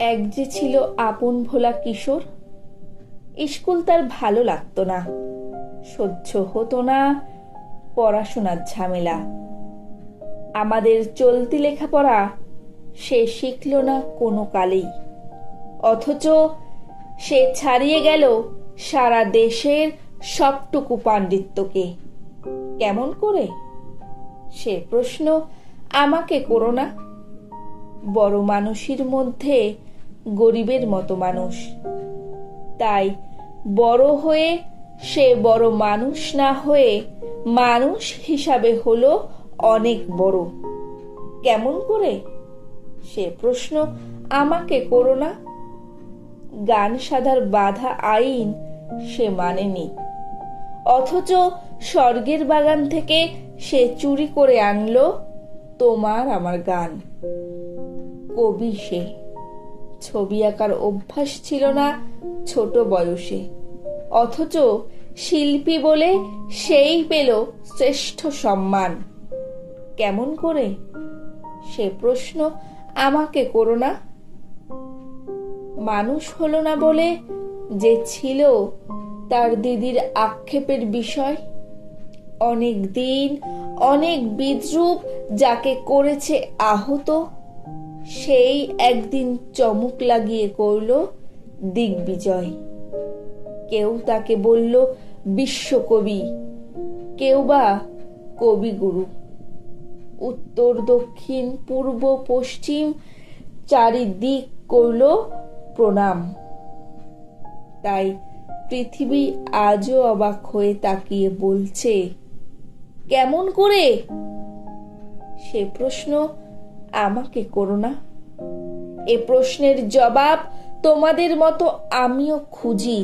এক যে ছিল আপন ভোলা কিশোর। স্কুল তার ভালো লাগতো না, সহ্য হতো না পড়াশোনার ঝামেলা। আমাদের চলতি লেখাপড়া সে শিখল না কোনো কালেই, অথচ সে ছাড়িয়ে গেল সারা দেশের সবটুকু পাণ্ডিত্যকে। কেমন করে? সে প্রশ্ন আমাকে করো না। বড় মানুষের মধ্যে গরিবের মতো মানুষ, তাই বড় হয়ে সে বড় মানুষ না হয়ে মানুষ হিসাবে হলো অনেক বড়। কেমন করে? সে প্রশ্ন আমাকে করো না। গান সাধার বাধা আইন সে মানেনি, অথচ স্বর্গের বাগান থেকে সে চুরি করে আনলো তোমার আমার গান। কবি সে, ছবি আঁকার অভ্যাস ছিল না ছোট বয়সে, অথচ শিল্পী বলে সেই পেল শ্রেষ্ঠ সম্মান। কেমন করে? সে প্রশ্ন আমাকে করো না। মানুষ হলো না বলে যে ছিল তার দিদির আক্ষেপের বিষয়। অনেক দিন অনেক বিদ্রূপ যাকে করেছে আহত, সেই একদিন চমক লাগিয়ে করল দিগ্বিজয়। কেউ তাকে বলল বিশ্বকবি, কেউ বা কবিগুরু। উত্তর দক্ষিণ পূর্ব পশ্চিম চারিদিক করল প্রণাম। তাই পৃথিবী আজও অবাক হয়ে তাকিয়ে বলছে, কেমন করে? সে প্রশ্ন আমাকে করো না। এ প্রশ্নের জবাব তোমাদের মতো আমিও খুঁজি।